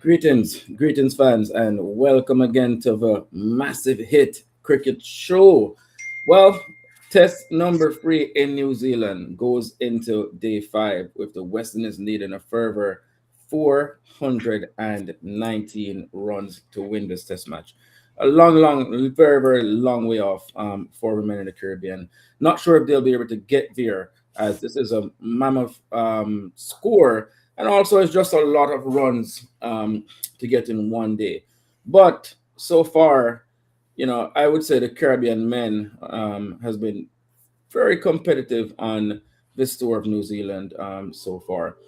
Greetings, fans, and welcome again to the massive hit cricket show. Well, test number 3 in New Zealand goes into day 5 with the West Indies needing a further 419 runs to win this test match. A very long way off for the men in the Caribbean. Not sure if they'll be able to get there, as this is a mammoth score, and also it's just a lot of runs to get in one day. But so far, I would say the Caribbean men has been very competitive on this tour of New Zealand so far.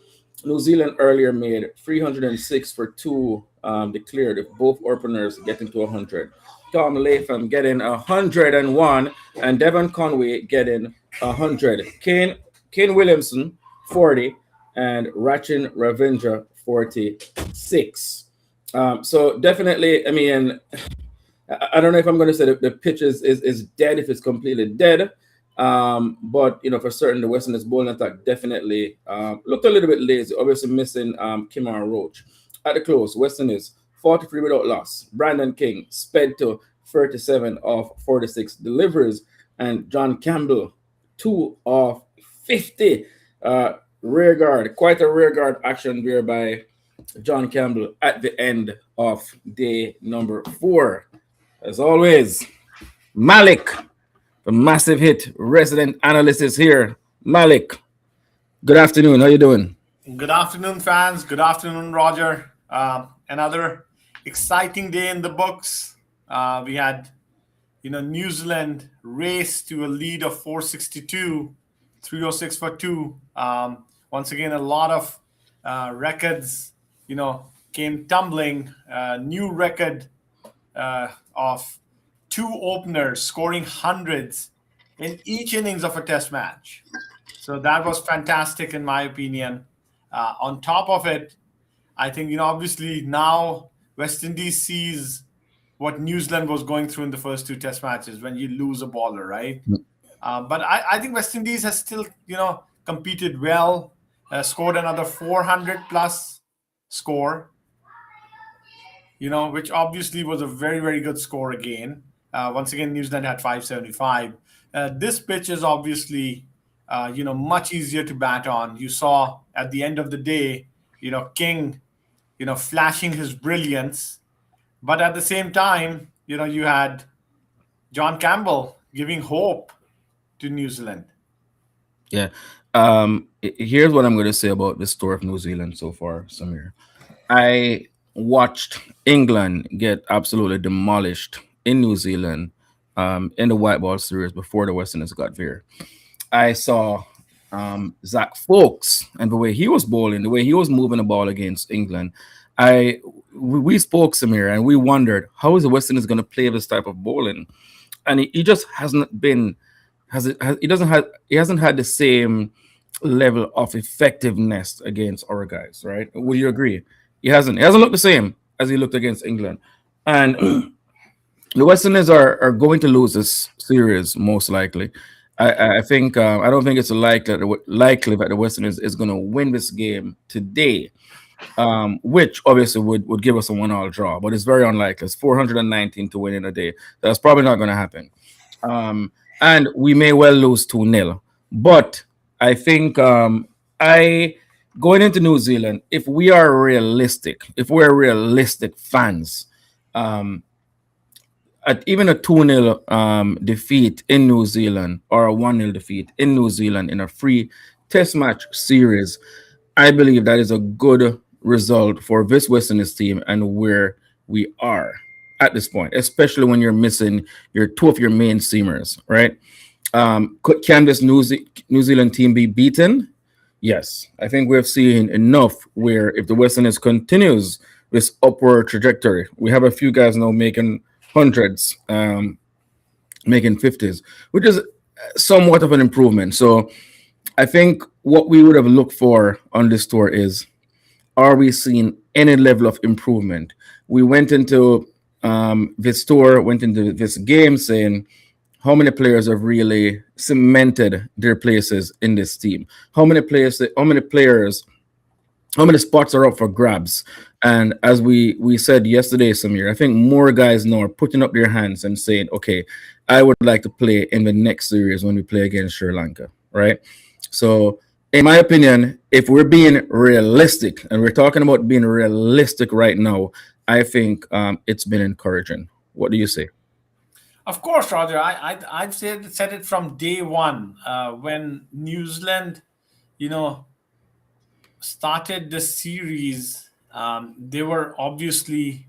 New Zealand earlier made 306 for two declared, if both openers getting to 100. Tom Latham getting 101 and Devon Conway getting 100. Kane Williamson 40 and Rachin Ravindra 46. So definitely, I mean, I don't know if I'm going to say the pitch is dead, if it's completely dead. But for certain, the West Indies bowling attack definitely looked a little bit lazy. Obviously missing Kimar Roach at the close. West Indies 43 without loss. Brandon King sped to 37 of 46 deliveries, and John Campbell 2 of 50. Rear guard, quite a rear guard action there by John Campbell at the end of day number 4. As always, Malik, the massive hit resident analyst, is here. Malik, good afternoon. How you doing? Good afternoon, fans. Good afternoon, Roger. Another exciting day in the books. We had, New Zealand race to a lead of 462, 306 for two. Once again, a lot of records, came tumbling. New record of two openers scoring hundreds in each innings of a test match. So that was fantastic in my opinion. On top of it, I think, obviously now West Indies sees what New Zealand was going through in the first two test matches when you lose a bowler, right? But I think West Indies has still, competed well, scored another 400 plus score, which obviously was a very, very good score again. Once again, New Zealand had 575. This pitch is obviously, much easier to bat on. You saw at the end of the day, King, flashing his brilliance. But at the same time, you had John Campbell giving hope to New Zealand. Yeah. Here's what I'm going to say about the story of New Zealand so far, Samir. I watched England get absolutely demolished in New Zealand in the white ball series before the West Indies got there. I saw Zach Folks and the way he was bowling, the way he was moving the ball against England. We spoke, Samir, and we wondered how is the West Indies going to play this type of bowling, and he just hasn't been he hasn't had the same level of effectiveness against our guys, right? Would you agree? He hasn't looked the same as he looked against England, and the West Indies are going to lose this series most likely. I think I don't think it's likely that the West Indies is going to win this game today, which obviously would give us a 1-all draw, but it's very unlikely. It's 419 to win in a day. That's probably not going to happen. And we may well lose 2-0. But I think I going into New Zealand, if we're realistic fans, at even a 2-0 defeat in New Zealand or a 1-0 defeat in New Zealand in a free test match series, I believe that is a good result for this West Indies team and where we are at this point, especially when you're missing two of your main seamers, right? Can this New Zealand team be beaten? Yes, I think we've seen enough where if the West Indies continues this upward trajectory, we have a few guys now making hundreds, making 50s, which is somewhat of an improvement. So I think what we would have looked for on this tour is, are we seeing any level of improvement? We went into this game saying how many players have really cemented their places in this team? How many players how many spots are up for grabs. And as we said yesterday, Samir, I think more guys now are putting up their hands and saying, okay, I would like to play in the next series when we play against Sri Lanka, right? So, in my opinion, if we're being realistic, and we're talking about being realistic right now, I think it's been encouraging. What do you say? Of course, Roger. I've said it from day one when New Zealand, you know, started the series. They were obviously,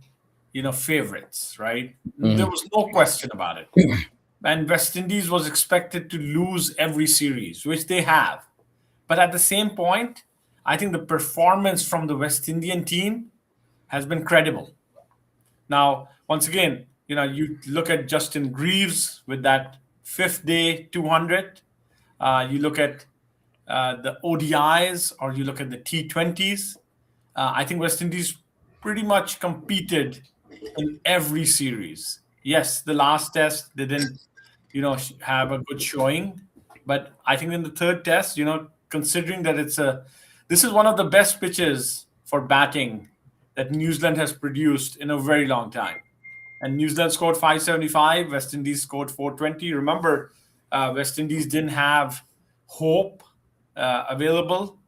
favorites, right? There Mhm. was no question about it. And West Indies was expected to lose every series, which they have. But at the same point, I think the performance from the West Indian team has been credible. Now, once again, you look at Justin Greaves with that fifth day 200. You look at the ODIs or you look at the T20s. I think West Indies pretty much competed in every series. Yes, the last test they didn't, have a good showing, but I think in the third test, considering that this is one of the best pitches for batting that New Zealand has produced in a very long time. And New Zealand scored 575, West Indies scored 420. Remember, West Indies didn't have Hope available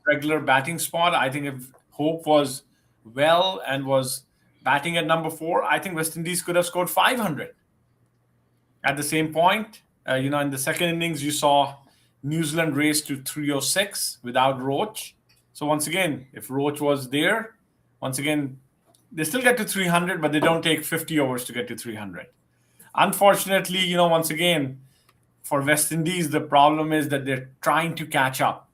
regular batting spot. I think if Hope was well and was batting at number four, I think West Indies could have scored 500. At the same point, in the second innings, you saw New Zealand race to 306 without Roach. So once again, if Roach was there, once again, they still get to 300, but they don't take 50 overs to get to 300. Unfortunately, once again, for West Indies, the problem is that they're trying to catch up.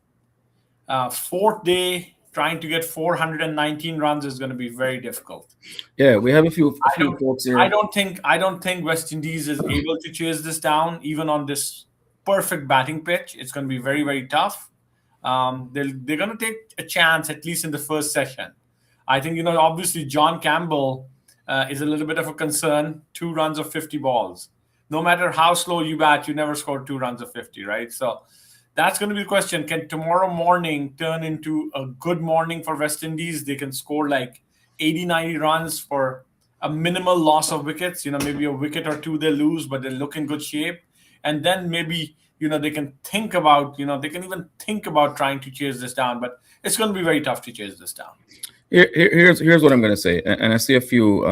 Fourth day, trying to get 419 runs is going to be very difficult. Yeah, we have a I few don't folks I here. don't think I don't think West Indies is able to chase this down even on this perfect batting pitch. It's going to be very very tough. They're going to take a chance at least in the first session. I think obviously John Campbell is a little bit of a concern. 2 runs of 50 balls. No matter how slow you bat, you never score 2 runs of 50, right? So that's going to be the question. Can tomorrow morning turn into a good morning for West Indies? They can score like 80, 90 runs for a minimal loss of wickets. Maybe a wicket or two they lose, but they look in good shape. And then maybe, they can think about, they can even think about trying to chase this down. But it's going to be very tough to chase this down. Here's what I'm going to say, and I see a few.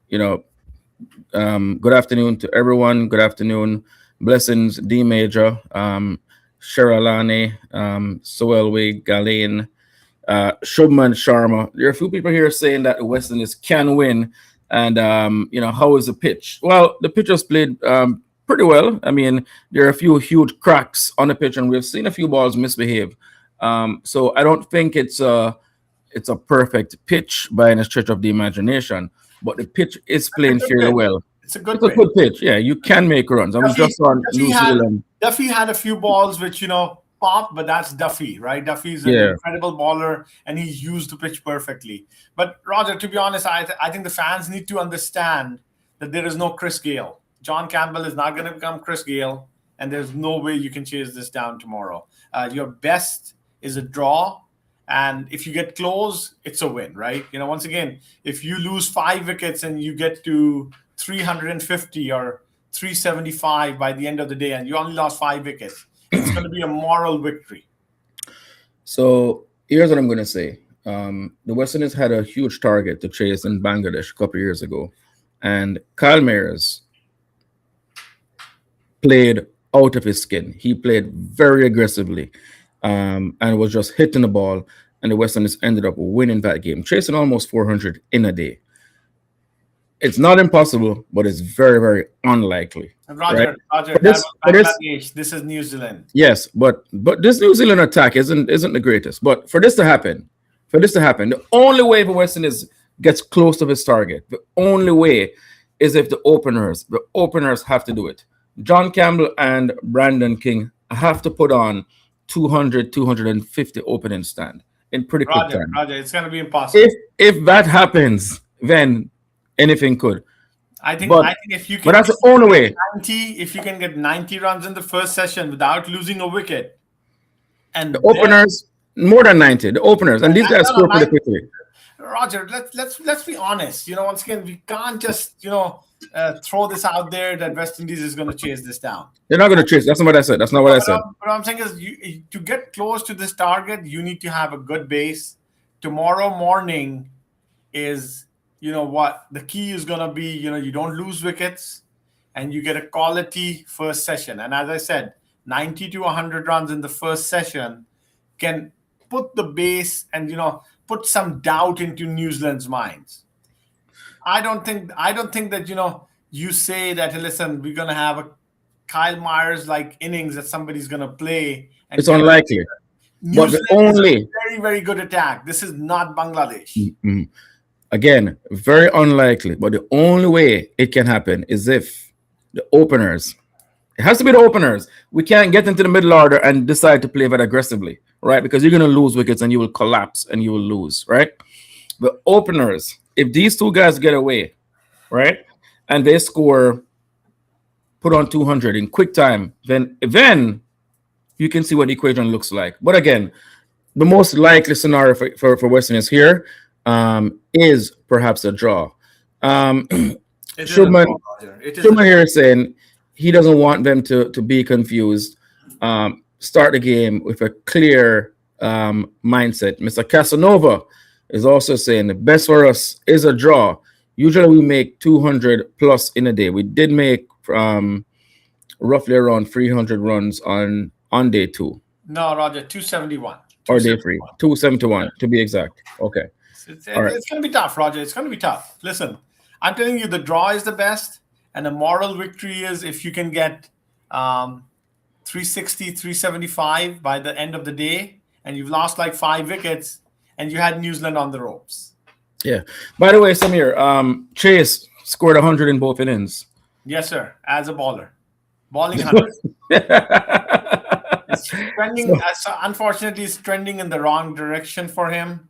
You know, good afternoon to everyone. Good afternoon, blessings, D Major, Sheralani, Soelwe, Galen, Shubman Sharma. There are a few people here saying that the West Indies can win, and how is the pitch? Well, the pitch was played pretty well. I mean, there are a few huge cracks on the pitch, and we've seen a few balls misbehave. So I don't think it's a perfect pitch by any stretch of the imagination, but the pitch is It's a playing good fairly pitch. well. It's a It's good a pitch. good pitch. Yeah, you can make runs. And we Duffy just saw Duffy New had Zealand. Duffy had a few balls which pop, but that's Duffy, right? Duffy's an Yeah. incredible baller, and he used the pitch perfectly. But Roger, to be honest, I think the fans need to understand that there is no Chris Gale. John Campbell is not going to become Chris Gale, and there's no way you can chase this down tomorrow. Your best is a draw. And if you get close, it's a win, right? Once again, if you lose 5 wickets and you get to 350 or 375 by the end of the day and you only lost 5 wickets, it's going to be a moral victory. So here's what I'm going to say. The West Indies had a huge target to chase in Bangladesh a couple of years ago, and Kyle Mayers played out of his skin. He played very aggressively, and was just hitting the ball. And the West Indies ended up winning that game, chasing almost 400 in a day. It's not impossible, but it's very, very unlikely, And right? Roger, For that this, was for this, Bangladesh. This is New Zealand. yes, but this New Zealand attack isn't the greatest. But for this to happen, the only way the West Indies gets close to his target, the only way is if the openers have to do it. John Campbell and Brandon King have to put on 200, 250 opening stand in pretty quick time. Roger, it's going to be impossible. If that happens, then anything could. I think But I think if you but can that's the only way. 90, if you can get 90 runs in the first session without losing a wicket, The and then openers More than 90, the openers, and these guys No, no, score pretty quickly. Roger, let's be honest. Once again, we can't just throw this out there that West Indies is going to chase this down. They're not going to chase. That's not what I said. That's not what No, I but said. what I'm saying is, to get close to this target, you need to have a good base. Tomorrow morning is, what the key is going to be. You don't lose wickets, and you get a quality first session. And as I said, 90 to 100 runs in the first session can put the base and put some doubt into New Zealand's minds. I don't think that you say that, hey, listen, we're gonna have a Kyle Myers like innings that somebody's gonna play and It's get. unlikely. New But the Zealand is a only, very, very good attack. This is not Bangladesh. again, very unlikely. But the only way it can happen is if the openers, it has to be the openers. We can't get into the middle order and decide to play very aggressively, right? Because you're going to lose wickets and you will collapse and you will lose, right? The openers, if these two guys get away, right, and they score, put on 200 in quick time, then you can see what the equation looks like. But again, the most likely scenario for Western is here is perhaps a draw. It is a Shubman, draw, Roger. It is a Shubman here is saying he doesn't want them to be confused. Start the game with a clear mindset. Mr. Casanova is also saying the best for us is a draw. Usually we make 200 plus in a day. We did make roughly around 300 runs on day two. No, Roger, 271. Or day three, 271 to be exact. Okay. It's All right. going to be tough, Roger. It's going to be tough. Listen, I'm telling you, the draw is the best, and the moral victory is if you can get 360, 375 by the end of the day, and you've lost like 5 wickets, and you had New Zealand on the ropes. Yeah. By the way, Samir, Chase scored 100 in both innings. Yes, sir. As a bowler, bowling 100. It's trending. Unfortunately, it's trending in the wrong direction for him.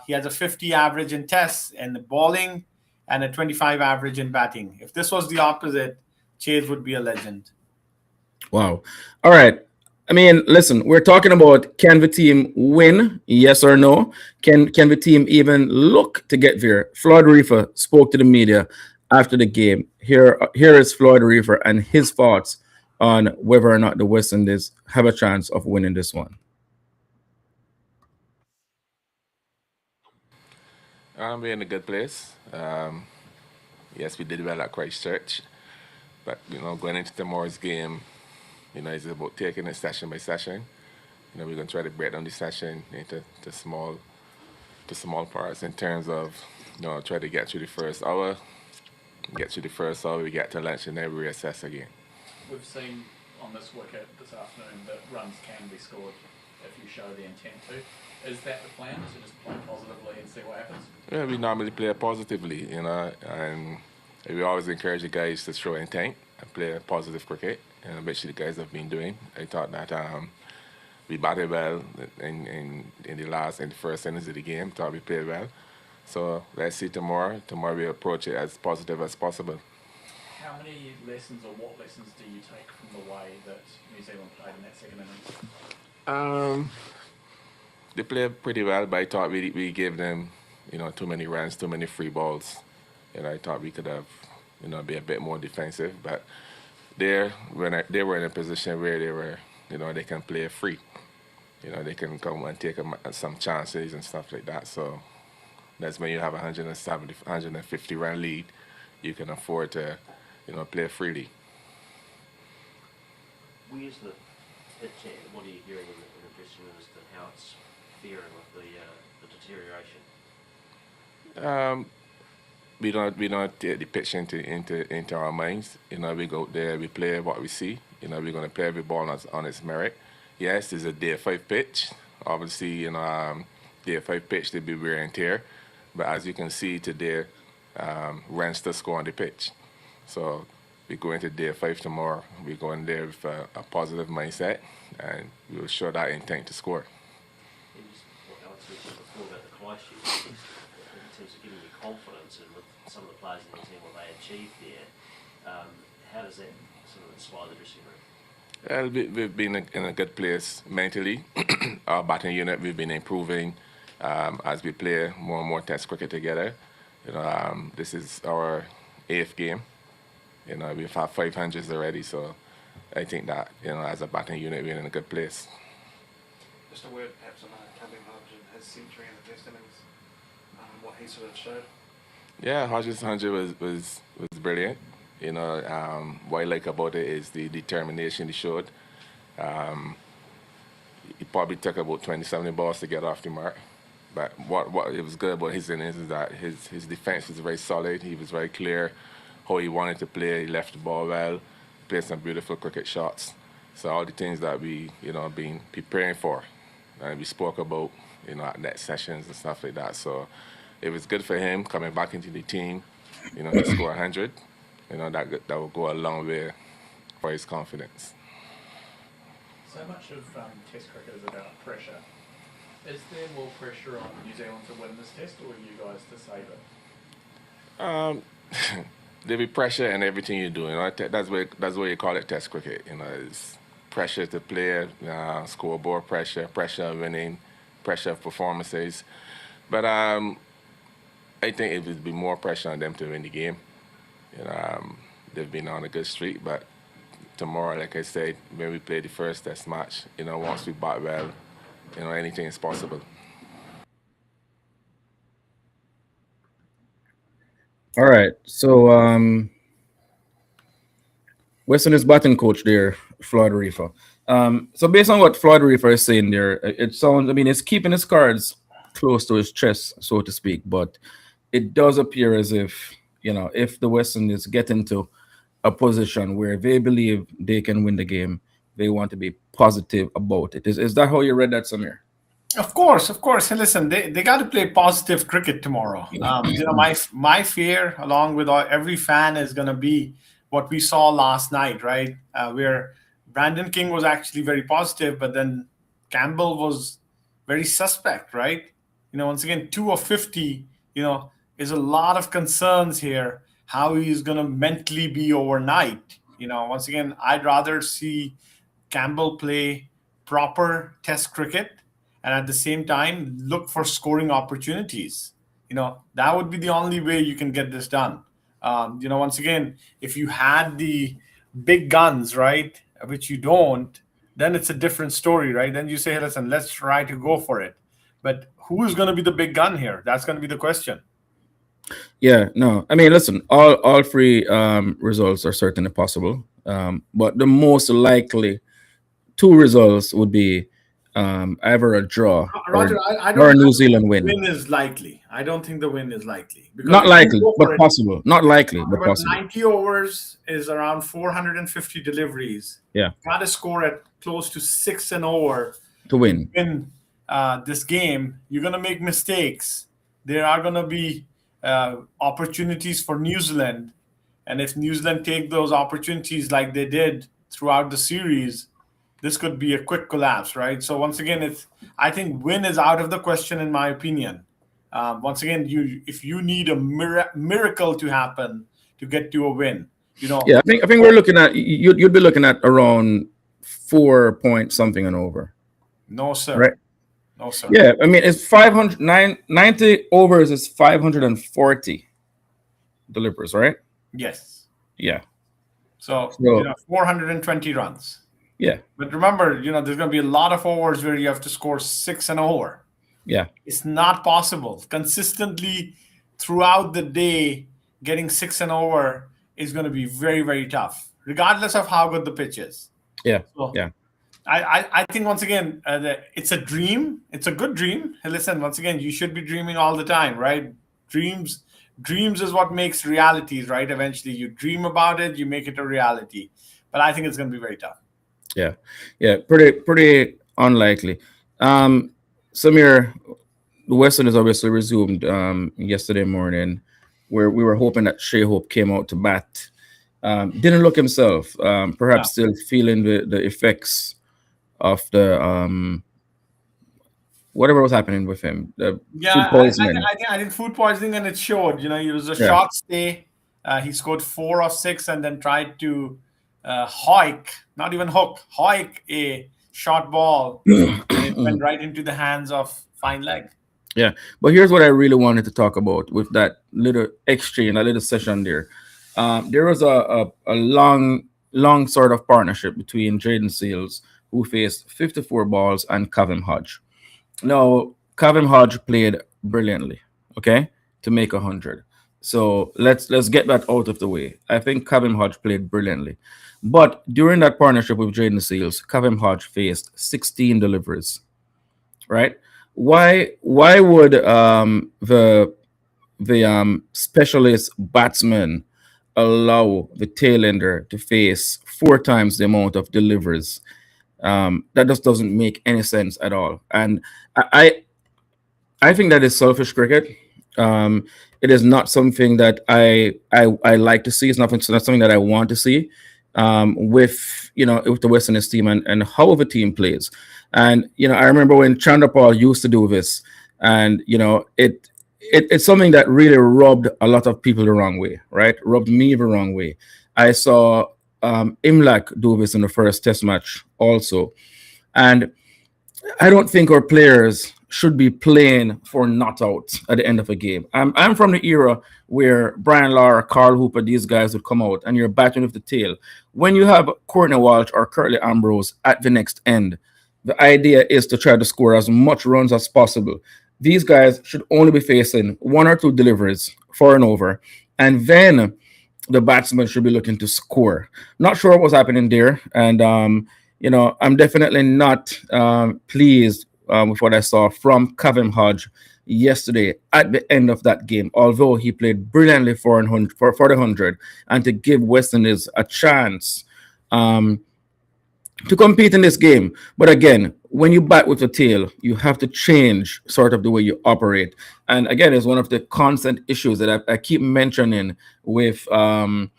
He has a 50 average in tests and the bowling, and a 25 average in batting. If this was the opposite, Chase would be a legend. Wow. All right. I mean, listen, we're talking about, can the team win? Yes or no? Can the team even look to get there? Floyd Reifer spoke to the media after the game. Here is Floyd Reifer and his thoughts on whether or not the West Indies have a chance of winning this one. We're in a good place. Yes, we did well at Christchurch, but going into tomorrow's game, it's about taking it session by session. We're going to try to break down the session into small parts in terms of try to get through the first hour, we get to lunch, and then we reassess again. We've seen on this wicket this afternoon that runs can be scored if you show the intent to. Is that the plan, to just play positively and see what happens? Yeah, we normally play positively, and we always encourage the guys to show intent and play positive cricket, which the guys have been doing. I thought that we batted well in the first innings of the game. Thought we played well. So let's see tomorrow. Tomorrow we approach it as positive as possible. How many lessons or what lessons do you take from the way that New Zealand played in that second innings? They played pretty well, but I thought we gave them, too many runs, too many free balls. I thought we could have, be a bit more defensive. But they were in a position where they were, they can play free. They can come and take some chances and stuff like that. So that's when you have a 170, 150 run lead, you can afford to, play freely. Where's the pitch at? What are you hearing in the dressing room as to how it's faring with the deterioration? We don't take the pitch into our minds. We go out there, we play what we see. We're going to play every ball on its merit. Yes, it's a day 5 pitch. Obviously, day 5 pitch they be wear and tear. But as you can see today, runs to score on the pitch. So we go into day 5 tomorrow. We go in there with a positive mindset, and we will show that intent to score. And just what Alex mentioned before about the Christchurch, in terms of giving you confidence and with some of the players in the team, what they achieved there, how does that sort of inspire the dressing room? Well, we've been in a good place mentally. Our batting unit, we've been improving as we play more and more Test cricket together. This is our eighth game. We've had 500s already, so I think that as a batting unit, we're in a good place. Just a word perhaps on Kevin Hodge and his century in the Test innings, what he sort of showed. Yeah, Hodges' 100 was brilliant. What I like about it is the determination he showed. He probably took about 27 balls to get off the mark. But what it was good about his innings is that his defense was very solid. He was very clear how he wanted to play. He left the ball well, played some beautiful cricket shots. So all the things that we been preparing for, and we spoke about at net sessions and stuff like that. So it was good for him coming back into the team. To score 100. That will go a long way for his confidence. So much of Test cricket is about pressure. Is there more pressure on New Zealand to win this Test, or you guys to save it? There'll be pressure in everything you do. That's what you call it Test cricket. It's pressure to play, scoreboard pressure, pressure of winning, pressure of performances. But I think it would be more pressure on them to win the game. They've been on a good streak, but tomorrow, like I said, when we play the first Test match, once we bat well, anything is possible. All right. So Western is batting coach there, Floyd Reifer. So based on what Floyd Reifer is saying there, it sounds, I mean, it's keeping his cards close to his chest, so to speak, but it does appear as if, if the Western is getting to a position where they believe they can win the game, they want to be positive about it. Is that how you read that, Samir? Of course. Hey, listen, they got to play positive cricket tomorrow. My fear, along with every fan, is going to be what we saw last night, right? Where Brandon King was actually very positive, but then Campbell was very suspect, right? Once again, 2 of 50, is a lot of concerns here, how he's going to mentally be overnight. Once again, I'd rather see Campbell play proper Test cricket and at the same time look for scoring opportunities. That would be the only way you can get this done. Once again, if you had the big guns, right, which you don't, then it's a different story, right? Then you say, hey, listen, let's try to go for it. But who is going to be the big gun here? That's going to be the question. Yeah, no. I mean, listen, all three results are certainly possible. But the most likely 2 results would be either a draw Roger, or a New Zealand win. Win is likely. I don't think the win is likely. Not likely, but possible. Not likely, but possible. 90 overs is around 450 deliveries. Yeah. Got to score at close to 6 an over to win. This game. You're going to make mistakes. There are going to be opportunities for New Zealand. And if New Zealand take those opportunities like they did throughout the series, this could be a quick collapse, right? So once again, I think win is out of the question in my opinion. Once again, if you need a miracle to happen to get to a win, Yeah, I think we're looking at you'd be looking at around 4 point something and over. No, sir. Right? No, sir. Yeah, I mean it's 90 overs is 540 delivers, right? Yes. Yeah. So 420 runs. Yeah. But remember, there's going to be a lot of overs where you have to score 6 and over. Yeah. It's not possible. Consistently throughout the day, getting 6 and over is going to be very, very tough, regardless of how good the pitch is. Yeah. So yeah. I think, once again, it's a dream. It's a good dream. Hey, listen, once again, you should be dreaming all the time, right? Dreams is what makes realities, right? Eventually, you dream about it, you make it a reality. But I think it's going to be very tough. Yeah, pretty unlikely. Samir, the Western has obviously resumed yesterday morning, where we were hoping that Shea Hope came out to bat. Didn't look himself. Perhaps still feeling the effects of the whatever was happening with him. Food poisoning. I think food poisoning, and it showed. It was a short stay. He scored 4 of 6, and then tried to Hoik, not even hook, Hoik a short ball, and it went right into the hands of fine leg. Yeah, but here's what I really wanted to talk about with that little exchange, a little session there. There was a long sort of partnership between Jaden Seals, who faced 54 balls, and Kavem Hodge. Now, Kavem Hodge played brilliantly, okay, to make 100. So let's get that out of the way. I think Kavem Hodge played brilliantly, but during that partnership with Jaden Seals, Kavem Hodge faced 16 deliveries, right? Why would the specialist batsman allow the tailender to face four times the amount of deliveries? That just doesn't make any sense at all. And I I think that is selfish cricket. It is not something that I like to see. It's not something that I want to see. With with the West Indies team and how the team plays. And I remember when Chandrapal used to do this, and it's something that really rubbed a lot of people the wrong way, right? Rubbed me the wrong way. I saw Imlak do this in the first Test match also, and I don't think our players should be playing for not out at the end of a game. I'm from the era where Brian Lara, Carl Hooper, these guys would come out and you're batting with the tail. When you have Courtney Walsh or Curtly Ambrose at the next end, the idea is to try to score as much runs as possible. These guys should only be facing one or two deliveries for and over, and then the batsman should be looking to score. Not sure what was happening there, and I'm definitely not pleased with what I saw from Kavem Hodge yesterday at the end of that game. Although he played brilliantly for the 100, and to give West Indies a chance to compete in this game. But again, when you bat with the tail, you have to change sort of the way you operate. And again, it's one of the constant issues that I keep mentioning with Imlak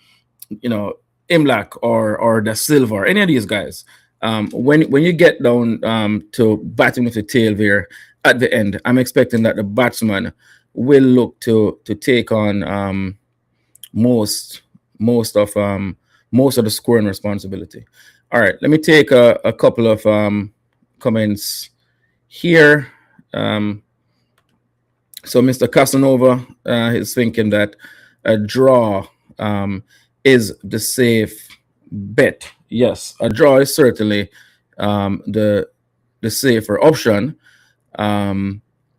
or Da Silva, or any of these guys. When you get down to batting with the tail there at the end, I'm expecting that the batsman will look to take on most of the scoring responsibility. All right, let me take a couple of comments here. So Mr. Casanova is thinking that a draw is the safe bet. Yes, a draw is certainly the safer option.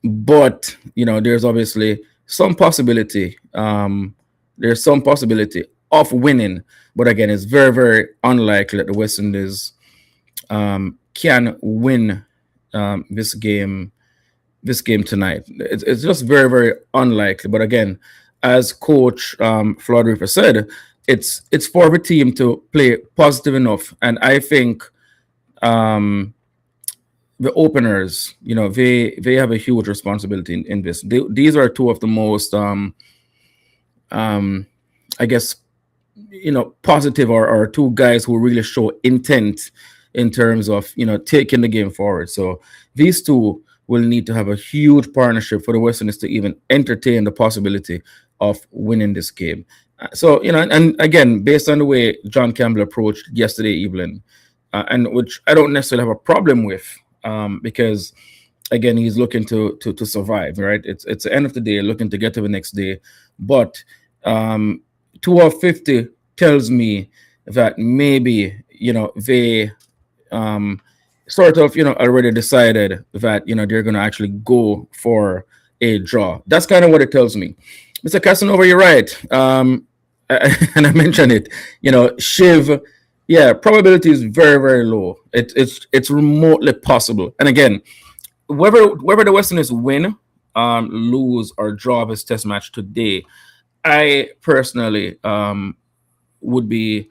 But there's obviously some possibility. There's some possibility of winning, but again, it's very, very unlikely that the West Indies can win this game tonight. It's just very, very unlikely. But again, as Coach Floyd Reifer said, it's for the team to play positive enough, and I think the openers, they have a huge responsibility in this. These are two of the most, I guess, positive or two guys who really show intent in terms of taking the game forward. So these two will need to have a huge partnership for the West Indies to even entertain the possibility of winning this game. So and again, based on the way John Campbell approached yesterday evening, and which I don't necessarily have a problem with, because again, he's looking to survive, right? It's the end of the day, looking to get to the next day. But 2 of 50 tells me that maybe they sort of already decided that they're going to actually go for a draw. That's kind of what it tells me. Mr. Casanova, you're right. And I mentioned it. Shiv, yeah, probability is very, very low. It's remotely possible. And again, whether the West Indies win, lose, or draw this Test match today, I personally would be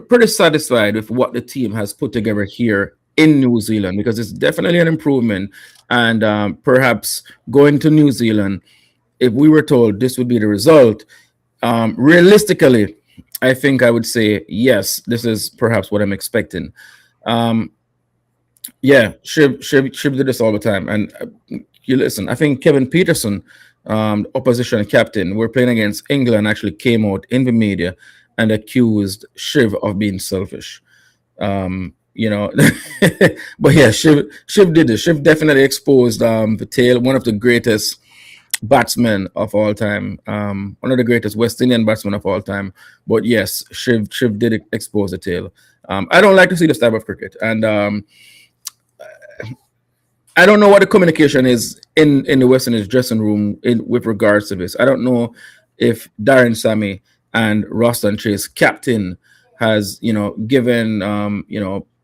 pretty satisfied with what the team has put together here in New Zealand, because it's definitely an improvement. And perhaps going to New Zealand, if we were told this would be the result, realistically, I think I would say yes, this is perhaps what I'm expecting. Yeah, Shiv did this all the time. And you listen, I think Kevin Peterson, opposition captain, we're playing against England, actually came out in the media and accused Shiv of being selfish. You know, but yeah, Shiv did it. Shiv definitely exposed the tail, one of the greatest batsmen of all time, one of the greatest West Indian batsmen of all time. But yes, Shiv did expose the tail. I don't like to see this type of cricket, and I don't know what the communication is in the West Indies dressing room with regards to this. I don't know if Darren Sammy and Roston Chase, captain, has given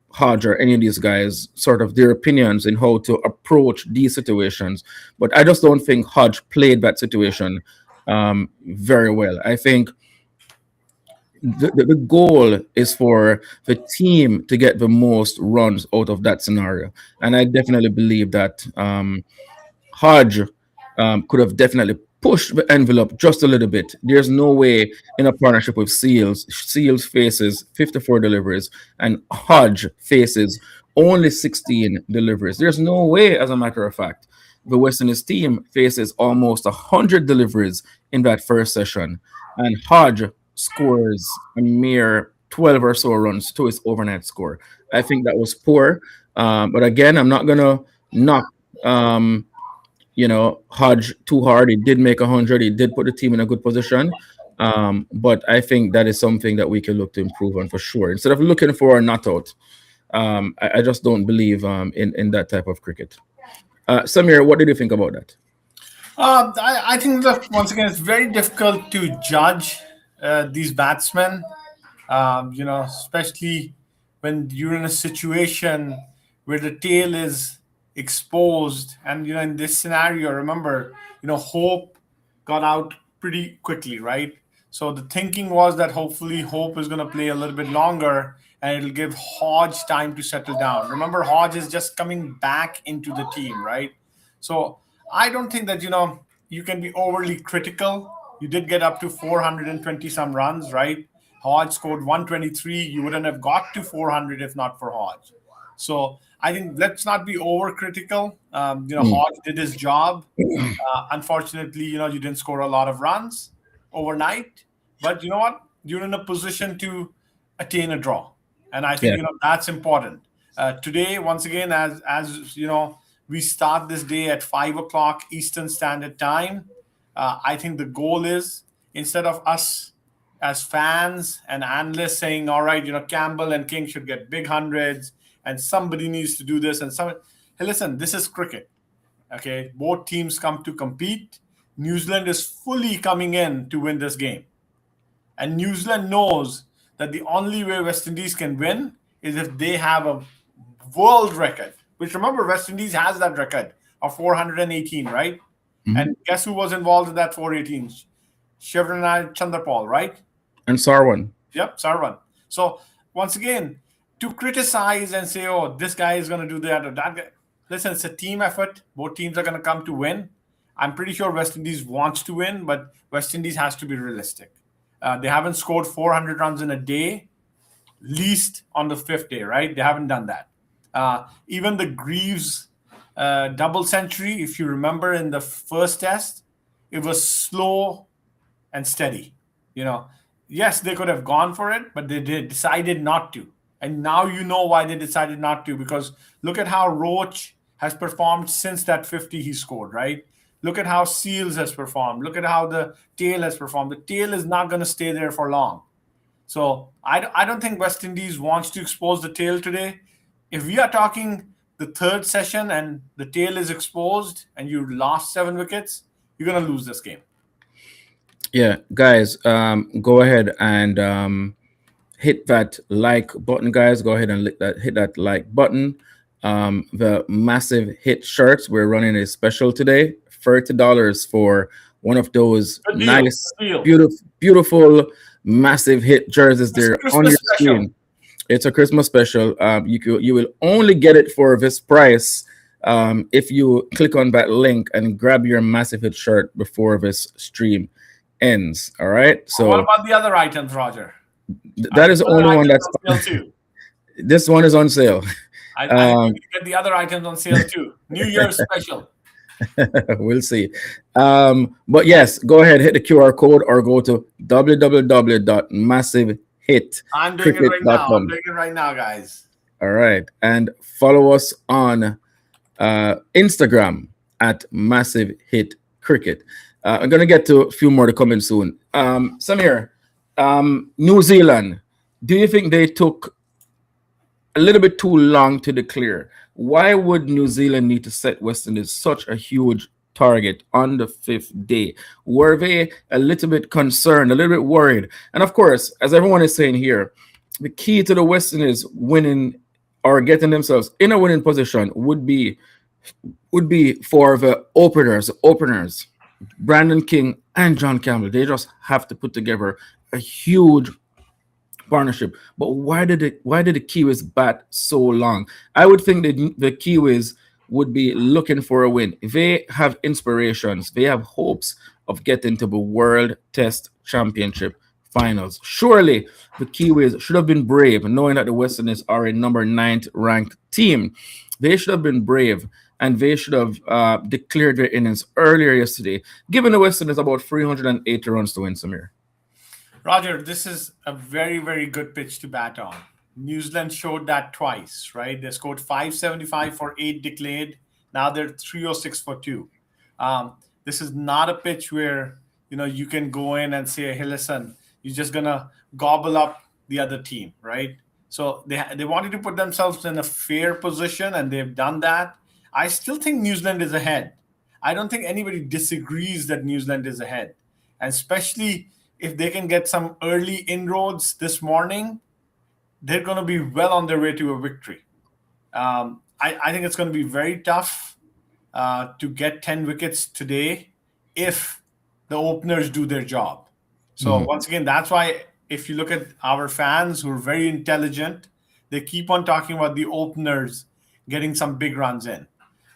Hodge or any of these guys sort of their opinions in how to approach these situations. But I just don't think Hodge played that situation very well. I think the goal is for the team to get the most runs out of that scenario. And I definitely believe that Hodge could have definitely pushed the envelope just a little bit. There's no way in a partnership with Seals. Seals faces 54 deliveries and Hodge faces only 16 deliveries. There's no way, as a matter of fact, the West Indies team faces almost 100 deliveries in that first session. And Hodge scores a mere 12 or so runs to his overnight score. I think that was poor. But again, I'm not going to knock Hodge too hard. He did make 100. He did put the team in a good position. But I think that is something that we can look to improve on for sure. Instead of looking for a not out, I just don't believe in that type of cricket. Samir, what did you think about that? I think that once again it's very difficult to judge these batsmen. Especially when you're in a situation where the tail is exposed, and in this scenario, remember, Hope got out pretty quickly, right? So the thinking was that hopefully Hope is going to play a little bit longer, and it'll give Hodge time to settle down. Remember, Hodge is just coming back into the team, right? So I don't think that you can be overly critical. You did get up to 420 some runs, right? Hodge scored 123. You wouldn't have got to 400 if not for Hodge. So I think let's not be overcritical. Hodge did his job. Unfortunately, you didn't score a lot of runs overnight. But you know what? You're in a position to attain a draw, and I think that's important. Today, once again, as we start this day at 5 o'clock Eastern Standard Time. I think the goal is, instead of us as fans and analysts saying, all right, Campbell and King should get big hundreds and somebody needs to do this, hey, listen, this is cricket. Okay, both teams come to compete. New Zealand is fully coming in to win this game. And New Zealand knows that the only way West Indies can win is if they have a world record, which, remember, West Indies has that record of 418, right? And guess who was involved in that 418? Shivranarine Chanderpaul, right? And Sarwan. Yep, Sarwan. So once again, to criticize and say, oh, this guy is going to do that or that guy. Listen, it's a team effort. Both teams are going to come to win. I'm pretty sure West Indies wants to win, but West Indies has to be realistic. They haven't scored 400 runs in a day, least on the fifth day, right? They haven't done that. Even the Greaves double century, if you remember, in the first test, it was slow and steady. Yes, they could have gone for it, but they decided not to. And now you know why they decided not to, because look at how Roach has performed since that 50 he scored, right? Look at how Seals has performed. Look at how the tail has performed. The tail is not going to stay there for long. So I don't think West Indies wants to expose the tail today. If we are talking the third session and the tail is exposed and you lost 7 wickets, you're going to lose this game. Yeah, guys, go ahead and hit that like button, guys. Go ahead and hit that like button. The massive hit shirts, we're running a special today, $30 for one of those nice, beautiful, massive hit jerseys there on your screen. It's a Christmas special. You will only get it for this price if you click on that link and grab your massive hit shirt before this stream ends. All right. So what about the other items, Roger? That is the only one that's on sale too. This one is on sale. I think you get the other items on sale too. New Year's special. We'll see. But yes, go ahead, hit the QR code or go to I'm doing it right now. I'm www.massivehitcricket.com. doing it right now, guys. All right. And follow us on Instagram at Massive Hit Cricket. I'm going to get to a few more to come in soon. Samir, New Zealand, do you think they took a little bit too long to declare? Why would New Zealand need to set West Indies such a huge target on the fifth day? Were they a little bit concerned, a little bit worried? And of course, as everyone is saying here, the key to the West Indies winning or getting themselves in a winning position would be for the openers, Brandon King and John Campbell. They just have to put together a huge partnership. But why did the Kiwis bat so long? I would think that the Kiwis would be looking for a win. They have inspirations. They have hopes of getting to the World Test Championship finals. Surely the Kiwis should have been brave, knowing that the West Indies are a number 9th ranked team. They should have been brave and they should have declared their innings earlier yesterday, giving the West Indies about 380 runs to win, Samir. Roger, this is a very, very good pitch to bat on. New Zealand showed that twice, right? They scored 575 for 8 declared. Now they're 306 for 2. This is not a pitch where you can go in and say, hey, listen, you're just gonna gobble up the other team, right? So they wanted to put themselves in a fair position, and they've done that. I still think New Zealand is ahead. I don't think anybody disagrees that New Zealand is ahead, and especially if they can get some early inroads this morning, they're going to be well on their way to a victory. I think it's going to be very tough to get 10 wickets today if the openers do their job. So once again, that's why if you look at our fans who are very intelligent, they keep on talking about the openers getting some big runs in.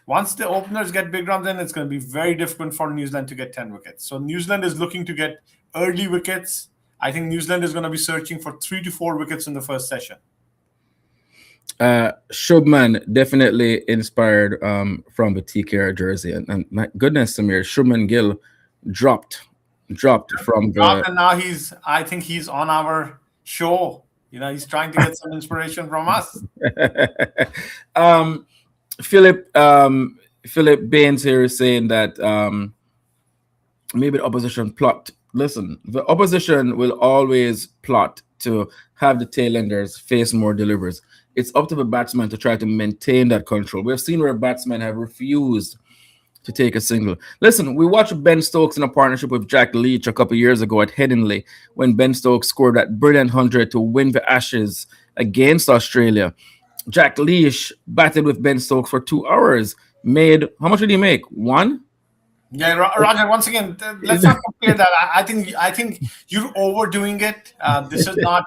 Once the openers get big runs in, it's going to be very difficult for New Zealand to get 10 wickets. So New Zealand is looking to get early wickets. I think New Zealand is going to be searching for 3 to 4 wickets in the first session. Shubman definitely inspired from the TKR jersey. And my goodness, Samir, Shubman Gill dropped from the... And now I think he's on our show. He's trying to get some inspiration from us. Philip Baines here is saying that maybe the opposition plot. Listen, the opposition will always plot to have the tailenders face more deliveries. It's up to the batsman to try to maintain that control. We've seen where batsmen have refused to take a single. Listen, we watched Ben Stokes in a partnership with Jack Leach a couple of years ago at Headingley when Ben Stokes scored that brilliant 100 to win the Ashes against Australia. Jack Leach batted with Ben Stokes for 2 hours. Made, how much did he make? 1? Yeah, Roger. Once again, let's not compare that. I think you're overdoing it. This is not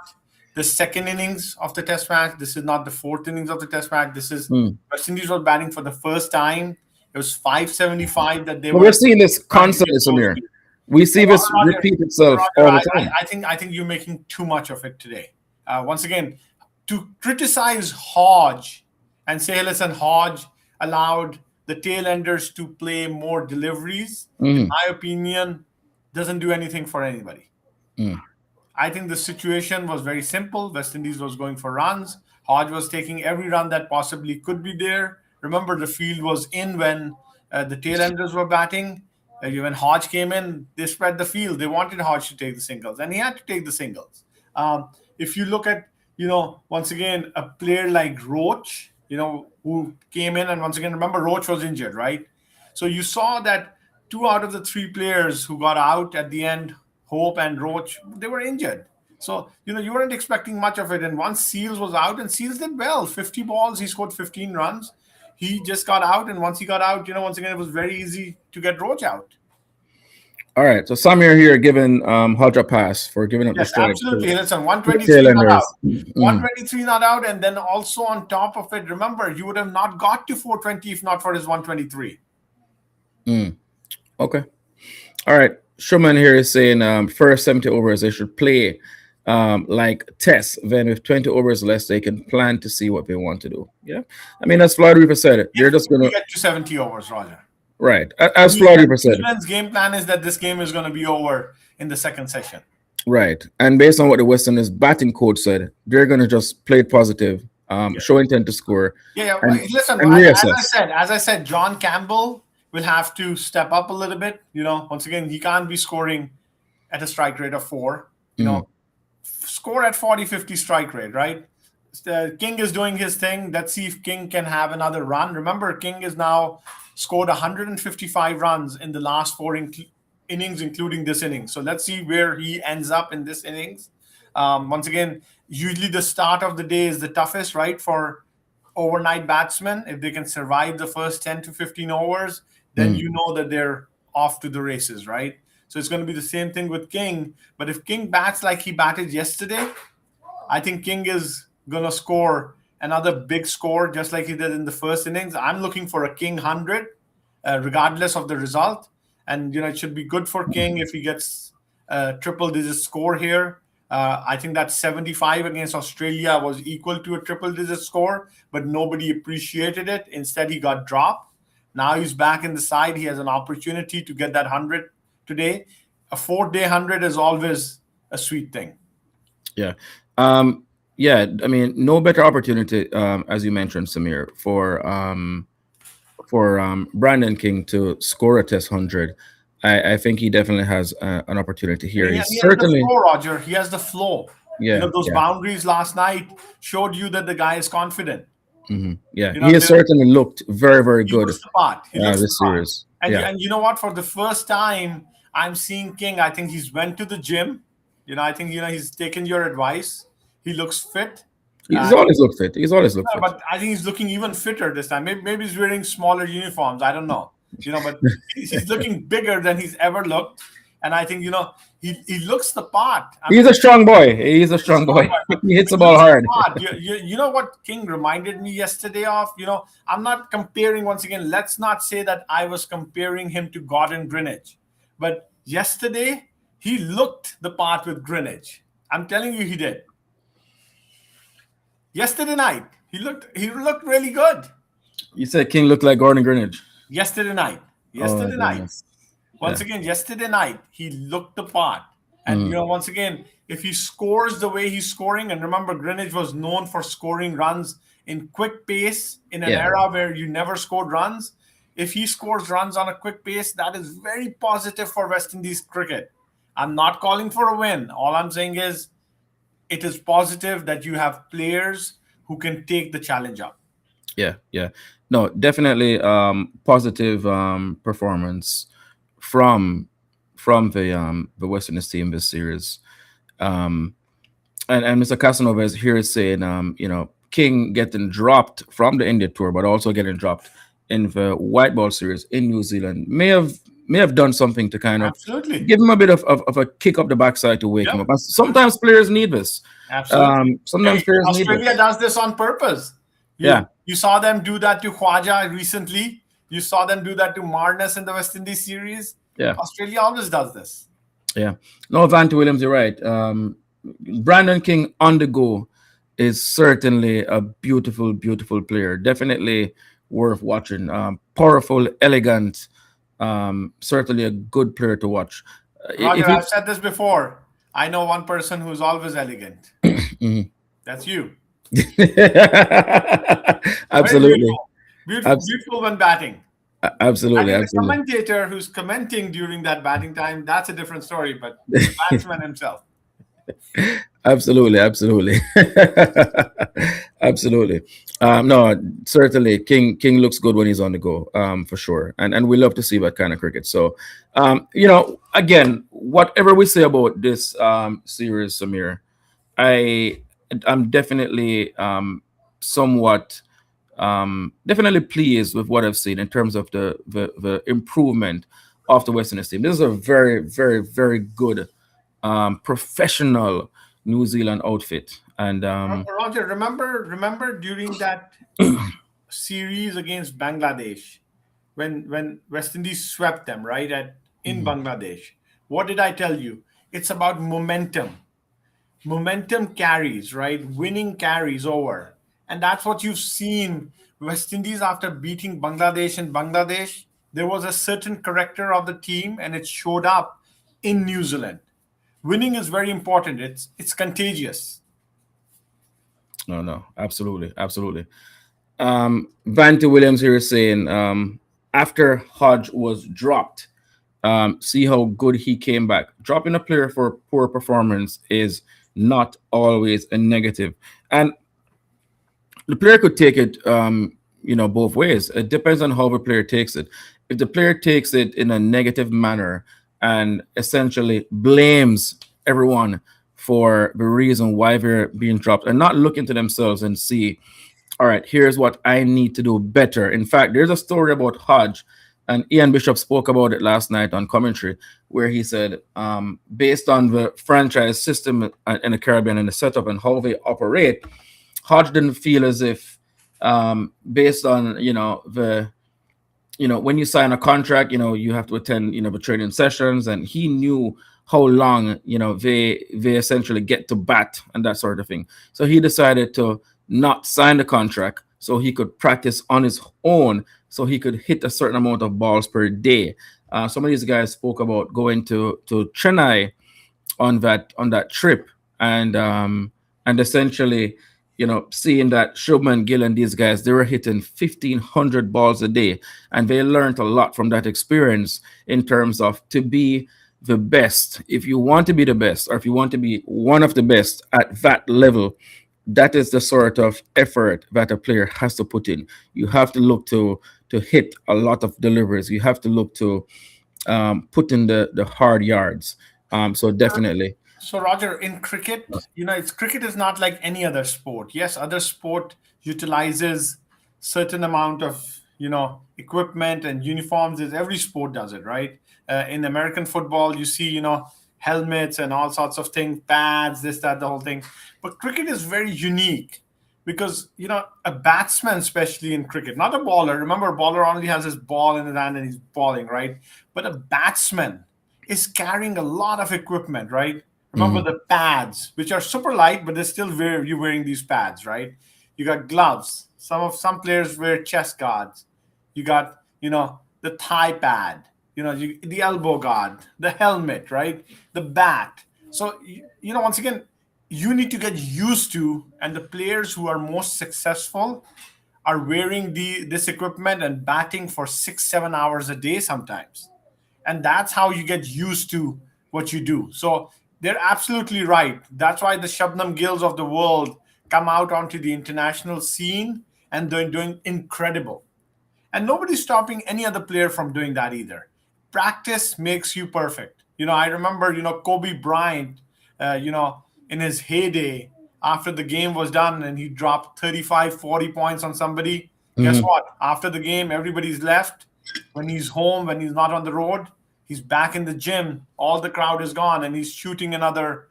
the second innings of the Test match. This is not the fourth innings of the Test match. This is West Indies were batting for the first time. It was 575 that they were. We're seeing this constantly, Samir. We see this repeat itself all the time. I think you're making too much of it today. Once again, to criticize Hodge and say, listen, Hodge allowed the tailenders to play more deliveries, in my opinion, doesn't do anything for anybody. I think the situation was very simple. West Indies was going for runs. Hodge was taking every run that possibly could be there. Remember, the field was in when the tailenders were batting. When Hodge came in, they spread the field. They wanted Hodge to take the singles, and he had to take the singles. If you look at, once again, a player like Roach, who came in, and once again, remember, Roach was injured, right? So you saw that 2 out of the 3 players who got out at the end, Hope and Roach, they were injured. So, you weren't expecting much of it. And once Seals was out, and Seals did well, 50 balls, he scored 15 runs. He just got out, and once he got out, once again, it was very easy to get Roach out. All right, so Samir here giving Hodge a pass for giving up the strike. Absolutely. Listen, 123 not out. 123 not out, and then also on top of it, remember, you would have not got to 420 if not for his 123. Okay. All right. Schumann here is saying first 70 overs, they should play like tests. Then with 20 overs less, they can plan to see what they want to do. Yeah. I mean, as Floyd Reifer said, they're just going to get to 70 overs, Roger. Right. As Floyd Reifer New said. Zealand's game plan is that this game is going to be over in the second session. Right. And based on what the West Indies batting coach said, they're going to just play it positive, show intent to score, Yeah. and, Listen, and reassess. as I said, John Campbell will have to step up a little bit. Once again, he can't be scoring at a strike rate of 4. Score at 40, 50 strike rate, right? King is doing his thing. Let's see if King can have another run. Remember, King has now scored 155 runs in the last 4 innings, including this inning. So let's see where he ends up in this innings. Once again, usually the start of the day is the toughest, right, for overnight batsmen. If they can survive the first 10 to 15 overs, then you know that they're off to the races, right? So it's going to be the same thing with King. But if King bats like he batted yesterday, I think King is going to score another big score just like he did in the first innings. I'm looking for a King 100, regardless of the result. And, it should be good for King if he gets a triple-digit score here. I think that 75 against Australia was equal to a triple-digit score, but nobody appreciated it. Instead, he got dropped. Now he's back in the side. He has an opportunity to get that 100 today. A 4-day 100 is always a sweet thing. Yeah. Yeah, I mean, no better opportunity, as you mentioned, Samir, for Brandon King to score a Test 100. I think he definitely has an opportunity here. He He's has certainly the flow, Roger. He has the flow. Yeah, those yeah. boundaries last night showed you that the guy is confident. Yeah, he has certainly looked very, very He good looks the part. He looks this the part. series. And, Yeah. and you know what? For the first time, I'm seeing King. I think he's went to the gym. I think he's taken your advice. He looks fit. He's always looked fit. He's always looked fit. But I think he's looking even fitter this time. Maybe he's wearing smaller uniforms. I don't know. But he's looking bigger than he's ever looked. And I think he looks the part. He's a strong boy. He's a strong boy. He hits the ball hard. You know what King reminded me yesterday of? I'm not comparing, once again, let's not say that I was comparing him to Gordon Greenwich. But yesterday, he looked the part with Greenwich. I'm telling you, he did. Yesterday night, he looked really good. You said King looked like Gordon Greenwich. Yesterday night. Once again, yesterday night, he looked the part. And, once again, if he scores the way he's scoring, and remember, Greenwich was known for scoring runs in quick pace in an era where you never scored runs. If he scores runs on a quick pace, that is very positive for West Indies cricket. I'm not calling for a win. All I'm saying is it is positive that you have players who can take the challenge up. Yeah. No, definitely positive performance from the West Indies team this series. And Mr. Casanova is here saying, King getting dropped from the India tour, but also getting dropped in the white ball series in New Zealand may have done something to kind of give him a bit of a kick up the backside to wake him up. And sometimes players need this. Absolutely. Sometimes players need Australia this. does this on purpose. You saw them do that to Khwaja recently. You saw them do that to Marnus in the West Indies series. Yeah. Australia always does this. Yeah. No, Vante Williams, you're right. Brandon King on the go is certainly a beautiful, beautiful player. Definitely worth watching. Powerful, elegant, certainly a good player to watch. Roger, I've said this before. I know one person who's always elegant. That's you. Absolutely. Beautiful when batting. Absolutely. And the commentator who's commenting during that batting time, that's a different story, but the batsman himself. Absolutely. Absolutely. No, certainly King looks good when he's on the go, for sure. And we love to see that kind of cricket. So, again, whatever we say about this series, Samir, I'm definitely somewhat definitely pleased with what I've seen in terms of the improvement of the West Indies team. This is a very, very, very good professional New Zealand outfit. And Roger, remember during that series against Bangladesh, when West Indies swept them in Bangladesh, what did I tell you? It's about momentum. Momentum carries, right? Winning carries over. And that's what you've seen. West Indies, after beating Bangladesh in Bangladesh, there was a certain character of the team, and it showed up in New Zealand. Winning is very important. It's contagious. No, no, absolutely, absolutely. Vante Williams here is saying after Hodge was dropped, see how good he came back. Dropping a player for poor performance is not always a negative, and the player could take it, both ways. It depends on how the player takes it. If the player takes it in a negative manner and essentially blames everyone for the reason why they're being dropped and not look into themselves and see, all right, here's what I need to do better. In fact, there's a story about Hodge, and Ian Bishop spoke about it last night on commentary, where he said, based on the franchise system in the Caribbean and the setup and how they operate, Hodge didn't feel as if, based on the when you sign a contract, you have to attend the training sessions, and he knew how long they essentially get to bat and that sort of thing. So he decided to not sign the contract so he could practice on his own, so he could hit a certain amount of balls per day. Some of these guys spoke about going to Chennai on that trip, and essentially seeing that Shubman Gill and these guys, they were hitting 1,500 balls a day, and they learned a lot from that experience in terms of to be the best. If you want to be the best, or if you want to be one of the best at that level, that is the sort of effort that a player has to put in. You have to look to hit a lot of deliveries. You have to look to put in the hard yards. So definitely. So, Roger, in cricket, cricket is not like any other sport. Yes, other sport utilizes certain amount of equipment and uniforms. As every sport does it, right? In American football, you see helmets and all sorts of things, pads, this, that, the whole thing. But cricket is very unique because a batsman, especially in cricket, not a bowler. Remember, a bowler only has his ball in his hand and he's bowling, right? But a batsman is carrying a lot of equipment, right? Remember the pads, which are super light, but they're still you're wearing these pads, right? You got gloves. Some players wear chest guards. You got the thigh pad. The elbow guard, the helmet, right? The bat. So once again, you need to get used to, and the players who are most successful are wearing this equipment and batting for 6-7 hours a day sometimes, and that's how you get used to what you do. So they're absolutely right. That's why the Shabnam Gills of the world come out onto the international scene, and they're doing incredible. And nobody's stopping any other player from doing that either. Practice makes you perfect. I remember, Kobe Bryant, in his heyday, after the game was done and he dropped 35, 40 points on somebody, guess what? After the game, everybody's left. When he's home, when he's not on the road, he's back in the gym. All the crowd is gone, and he's shooting another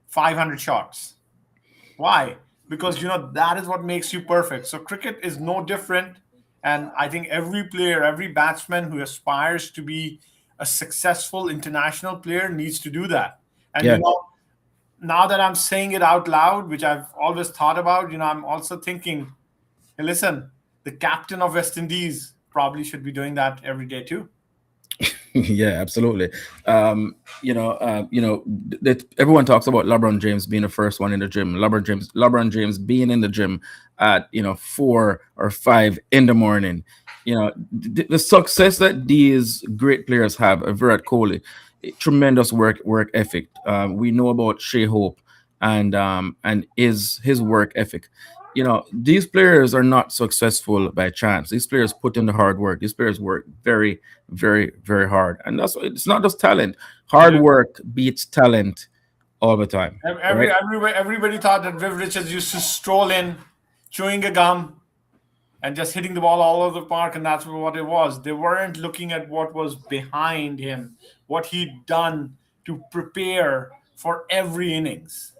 500 shots. Why? Because, that is what makes you perfect. So cricket is no different. And I think every player, every batsman who aspires to be a successful international player needs to do that. And, Yeah. Now that I'm saying it out loud, which I've always thought about, I'm also thinking, hey, listen, the captain of West Indies probably should be doing that every day too. Yeah, absolutely. That everyone talks about LeBron James being the first one in the gym. LeBron James being in the gym at 4 or 5 in the morning. The success that these great players have, Virat Kohli, tremendous work ethic. We know about Shea Hope and his work ethic. These players are not successful by chance. These players put in the hard work. These players work very, very, very hard, and it's not just talent. Hard work beats talent all the time. Right? Everybody thought that Viv Richards used to stroll in, chewing a gum, and just hitting the ball all over the park, and that's what it was. They weren't looking at what was behind him, what he'd done to prepare for every innings.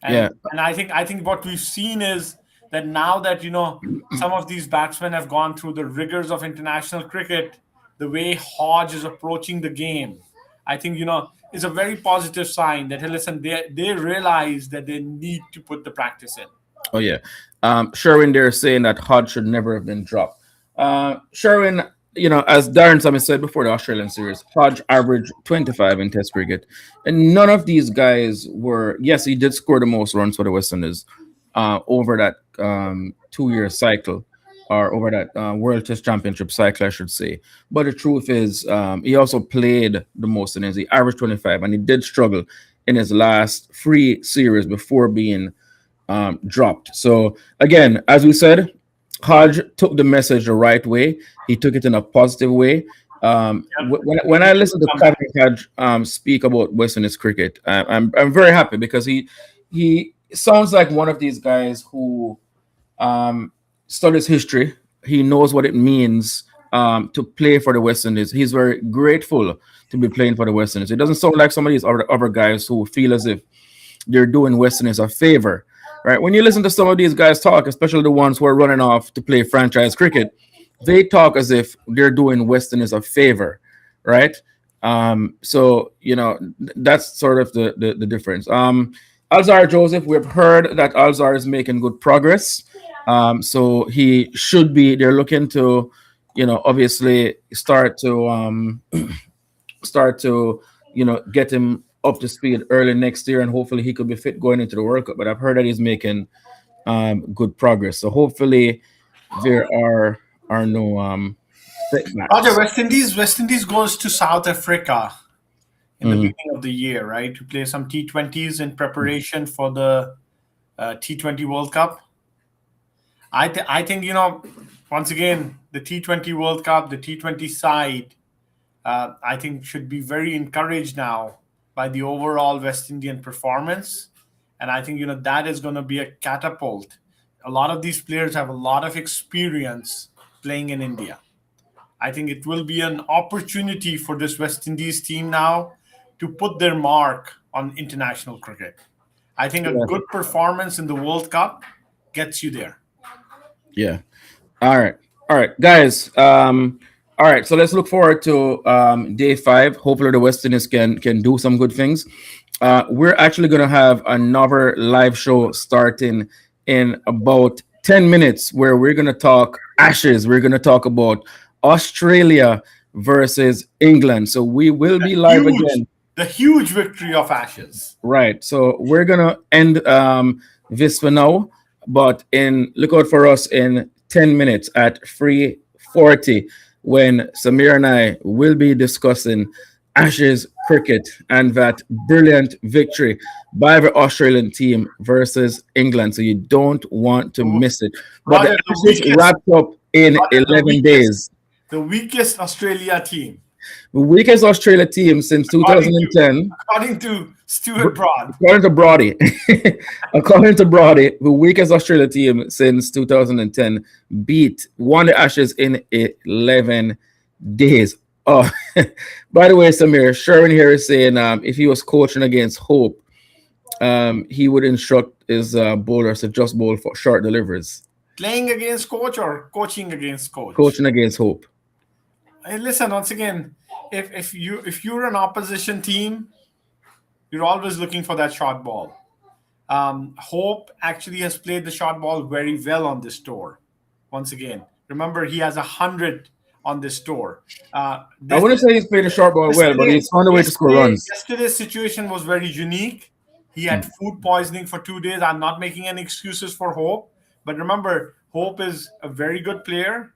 And I think what we've seen is that now that some of these batsmen have gone through the rigors of international cricket, the way Hodge is approaching the game, I think is a very positive sign that, hey, listen, they realize that they need to put the practice in. Oh yeah. Sherwin, they're saying that Hodge should never have been dropped. Sherwin, as Darren Summit said before the Australian series, Hodge averaged 25 in Test cricket, and none of these guys were. Yes, he did score the most runs for the West Indies over that 2-year cycle, or over that World Test Championship cycle, I should say. But the truth is, he also played the most innings. He averaged 25, and he did struggle in his last 3 series before being dropped. So again, as we said, Hodge took the message the right way. He took it in a positive way. When I listen to Kevin Hodge speak about West Indies cricket, I'm very happy because he sounds like one of these guys who studies history. He knows what it means to play for the West Indies. He's very grateful to be playing for the West Indies. It doesn't sound like some of these other guys who feel as if they're doing West Indies a favor, right? When you listen to some of these guys talk, especially the ones who are running off to play franchise cricket, they talk as if they're doing West Indies a favor, right? So that's sort of the difference. Alzar Joseph, we've heard that Alzar is making good progress. So he should be. They're looking to, obviously start to get him up to speed early next year, and hopefully he could be fit going into the World Cup. But I've heard that he's making good progress. So hopefully there are no setbacks. Roger, West Indies goes to South Africa in the beginning of the year, right, to play some T20s in preparation for the T20 World Cup. I think once again, the T20 World Cup, the T20 side, I think should be very encouraged now by the overall West Indian performance, and I think that is going to be a catapult. A lot of these players have a lot of experience playing in India. I think it will be an opportunity for this West Indies team now to put their mark on international cricket. I think a good performance in the World Cup gets you there. Yeah. All right, guys. All right, so let's look forward to day 5. Hopefully, the West Indies can do some good things. We're actually going to have another live show starting in about 10 minutes, where we're going to talk Ashes. We're going to talk about Australia versus England. So we will be live again. The huge victory of Ashes. Right. So we're gonna end this for now, but look out for us in 10 minutes at 3:40 when Samir and I will be discussing Ashes cricket and that brilliant victory by the Australian team versus England. So you don't want to miss it. But Roger, the Ashes wrapped up in 11 days. The weakest Australia team. The weakest Australia team since 2010. According to Stuart Broad. According to Brody. According to Brody, the weakest Australia team since 2010 won the Ashes in 11 days. Oh, by the way, Samir, Sherwin here is saying if he was coaching against Hope, he would instruct his bowlers to just bowl for short deliveries. Playing against coach or coaching against coach? Coaching against Hope. Hey, listen, once again, if you're an opposition team, you're always looking for that short ball. Hope actually has played the short ball very well on this tour. Once again, remember he has 100 on this tour. I wouldn't say he's played the short ball well, but he's found a way to score runs. Yesterday's situation was very unique. He had food poisoning for 2 days. I'm not making any excuses for Hope, but remember, Hope is a very good player.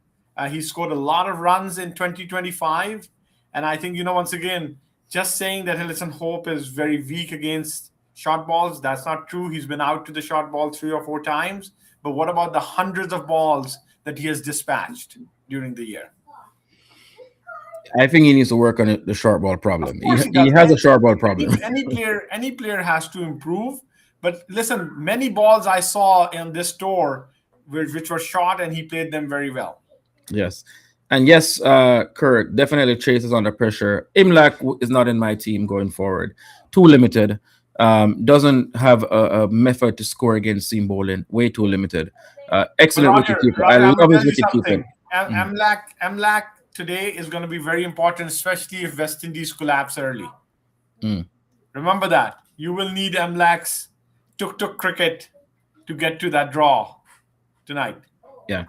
He scored a lot of runs in 2025. And I think, once again, just saying that, hey, listen, Hope is very weak against short balls, that's not true. He's been out to the short ball 3 or 4 times. But what about the hundreds of balls that he has dispatched during the year? I think he needs to work on the short ball problem. He has a short ball problem. Any player has to improve. But listen, many balls I saw in this tour which were short, and he played them very well. Yes. And yes, Kurt, definitely Chase is under pressure. Imlak is not in my team going forward. Too limited. Doesn't have a method to score against seam bowling. Way too limited. Excellent wicketkeeper. I love his wicketkeeping. Imlak today is going to be very important, especially if West Indies collapse early. Remember that. You will need Imlak's tuk-tuk cricket to get to that draw tonight. Yeah.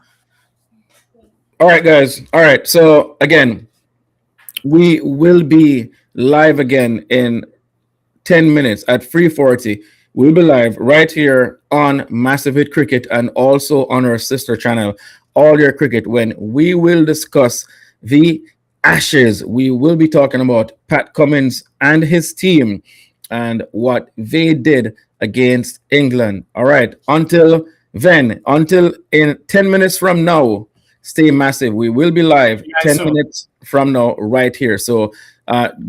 All right, guys. All right. So again, we will be live again in 10 minutes at 3:40. We'll be live right here on Massive Hit Cricket and also on our sister channel, All Your Cricket, when we will discuss the Ashes. We will be talking about Pat Cummins and his team and what they did against England. All right. Until then, until in 10 minutes from now, stay massive. We will be live Yeah, 10 so minutes from now, right here. So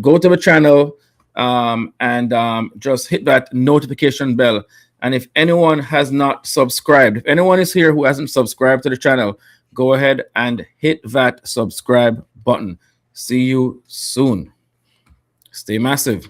go to the channel and just hit that notification bell. And if anyone has not subscribed, if anyone is here who hasn't subscribed to the channel, go ahead and hit that subscribe button. See you soon. Stay massive.